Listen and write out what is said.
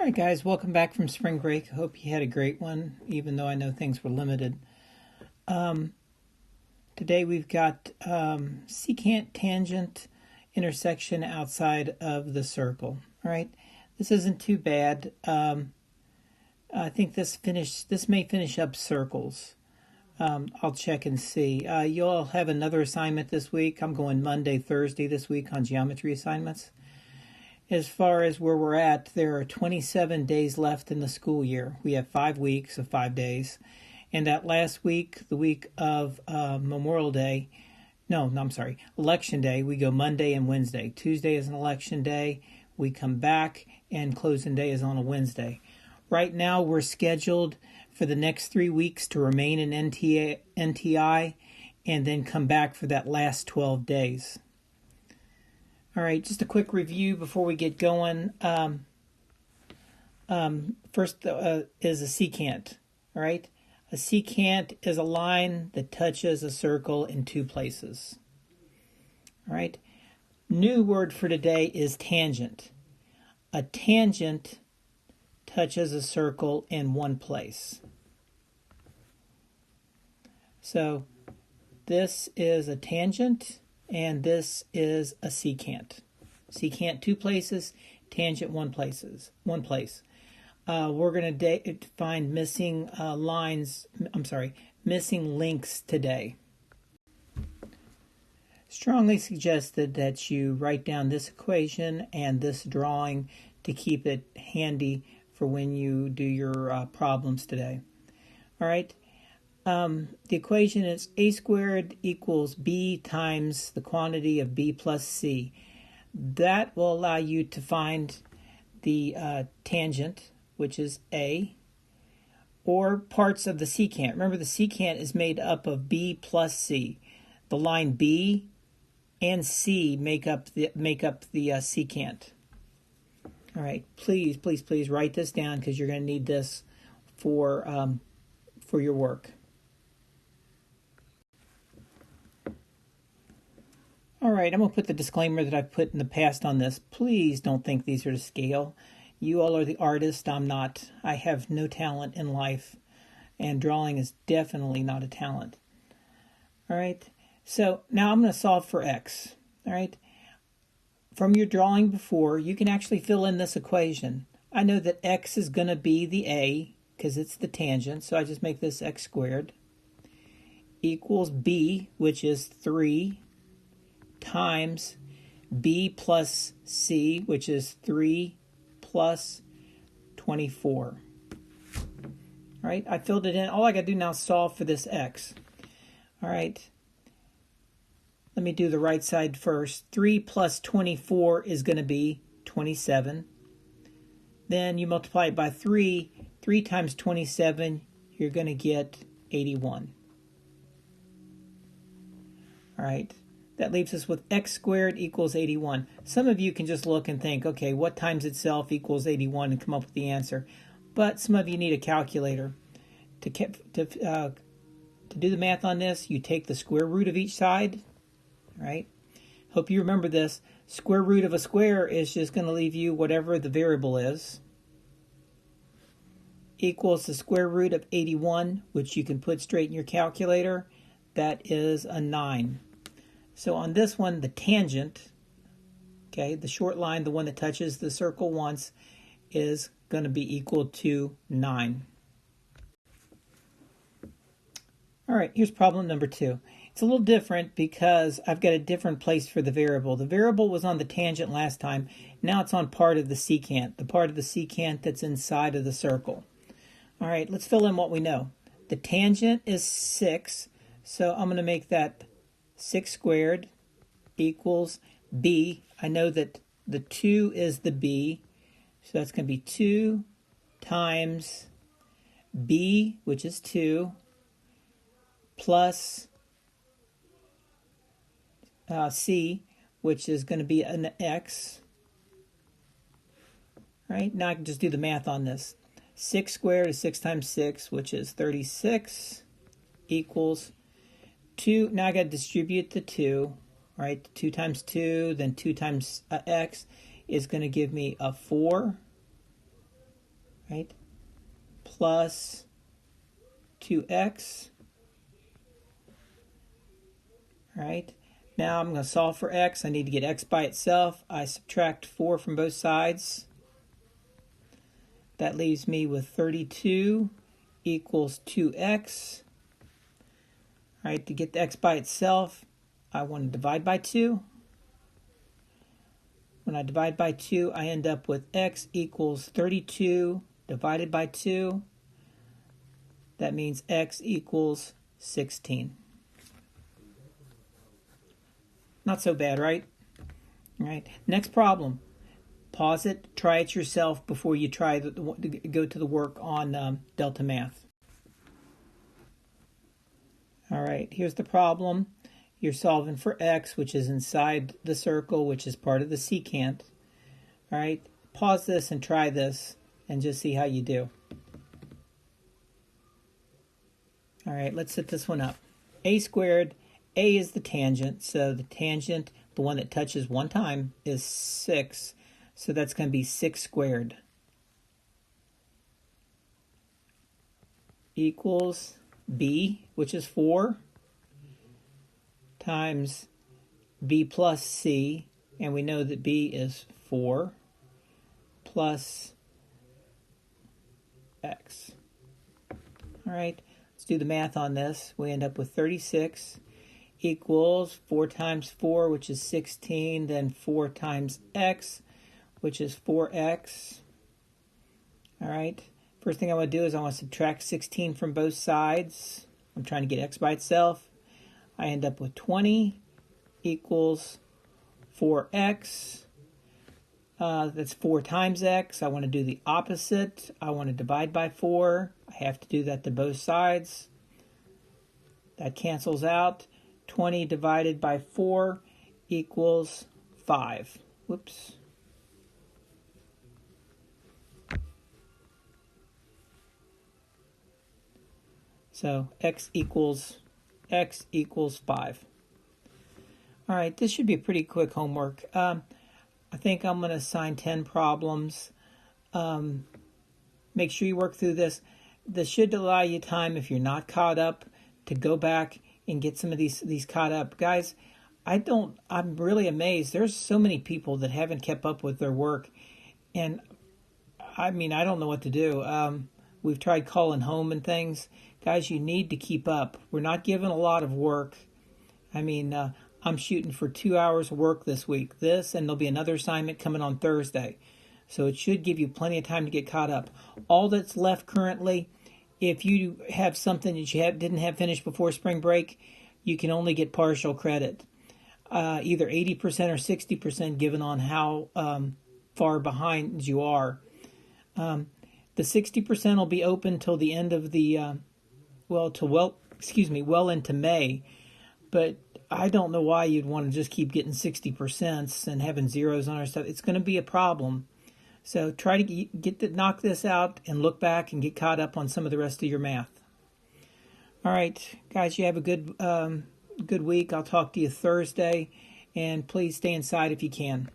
Hi guys, welcome back from spring break. Hope you had a great one, even though I know things were limited. Um, Today we've got secant tangent intersection outside of the circle. All right, this isn't too bad. I think this may finish up circles. I'll check and see. You all have another assignment this week. I'm going Monday, Thursday this week on geometry assignments. As far as where we're at, there are 27 days left in the school year. We have 5 weeks of 5 days. And that last week, the week of Memorial Day, Election Day, we go Monday and Wednesday. Tuesday is an election day. We come back, and closing day is on a Wednesday. Right now, we're scheduled for the next 3 weeks to remain in NTI and then come back for that last 12 days. All right, just a quick review before we get going. First is a secant. All right, a secant is a line that touches a circle in two places. All right, new word for today is tangent. A tangent touches a circle in one place. So this is a tangent, and this is a secant. Secant two places, tangent one place. We're going to find missing missing links today. Strongly suggested that you write down this equation and this drawing to keep it handy for when you do your problems today. All right. The equation is a squared equals b times the quantity of b plus c. That will allow you to find the tangent, which is a, or parts of the secant. Remember, the secant is made up of b plus c. The line b and c make up the secant. All right, please write this down because you're going to need this for your work. All right, I'm going to put the disclaimer that I've put in the past on this. Please don't think these are to scale. You all are the artist. I'm not. I have no talent in life, and drawing is definitely not a talent. All right, so now I'm going to solve for x. All right, from your drawing before, you can actually fill in this equation. I know that x is going to be the a because it's the tangent, so I just make this x squared equals b, which is 3, times b plus c, which is 3 plus 24. All right, I filled it in. All I got to do now is solve for this x. All right, let me do the right side first. 3 plus 24 is going to be 27. Then you multiply it by 3. 3 times 27, you're going to get 81. All right. That leaves us with x squared equals 81. Some of you can just look and think, okay, what times itself equals 81 and come up with the answer. But some of you need a calculator. To do the math on this, you take the square root of each side, right? Hope you remember this. Square root of a square is just going to leave you whatever the variable is, equals the square root of 81, which you can put straight in your calculator. That is a 9. So on this one, the tangent, okay, the short line, the one that touches the circle once, is going to be equal to 9. All right, here's problem number 2. It's a little different because I've got a different place for the variable. The variable was on the tangent last time. Now it's on part of the secant, the part of the secant that's inside of the circle. All right, let's fill in what we know. The tangent is 6, so I'm going to make that 6 squared equals b. I know that the 2 is the b, so that's going to be 2 times b, which is 2, plus c, which is going to be an x. Right, now I can just do the math on this. 6 squared is 6 times 6, which is 36, equals 2, now I got to distribute the 2, right? 2 times 2, then 2 times x is going to give me a 4 right? Plus 2x, right? Now I'm going to solve for x. I need to get x by itself. I subtract 4 from both sides. That leaves me with 32 equals 2x. All right, to get the x by itself, I want to divide by 2. When I divide by 2, I end up with x equals 32 divided by 2. That means x equals 16. Not so bad, right? All right. Next problem. Pause it, try it yourself before you try to go to the work on Delta Math. All right, here's the problem. You're solving for x, which is inside the circle, which is part of the secant. All right, pause this and try this and just see how you do. All right, let's set this one up. A squared, A is the tangent, so the tangent, the one that touches one time, is 6. So that's going to be 6 squared equals b, which is 4, times b plus c, and we know that b is 4, plus x. All right, let's do the math on this. We end up with 36 equals 4 times 4, which is 16, then 4 times x, which is 4x. All right. First thing I want to do is I want to subtract 16 from both sides. I'm trying to get x by itself. I end up with 20 equals 4x. That's 4 times x. I want to do the opposite. I want to divide by 4. I have to do that to both sides. That cancels out. 20 divided by 4 equals 5. Whoops. So x equals 5. All right, this should be a pretty quick homework. I think I'm going to assign 10 problems. Make sure you work through this. This should allow you time, if you're not caught up, to go back and get some of these caught up. Guys, I'm really amazed. There's so many people that haven't kept up with their work. And I mean, I don't know what to do. We've tried calling home and things. Guys, you need to keep up. We're not given a lot of work. I mean, I'm shooting for 2 hours of work this week. This, and there'll be another assignment coming on Thursday. So it should give you plenty of time to get caught up. All that's left currently, if you have something that you didn't have finished before spring break, you can only get partial credit. Either 80% or 60% given on how far behind you are. The 60% will be open till the end of the well into May, but I don't know why you'd want to just keep getting 60% and having zeros on our stuff. It's going to be a problem. So try to knock this out and look back and get caught up on some of the rest of your math. All right, guys, you have a good week. I'll talk to you Thursday, and please stay inside if you can.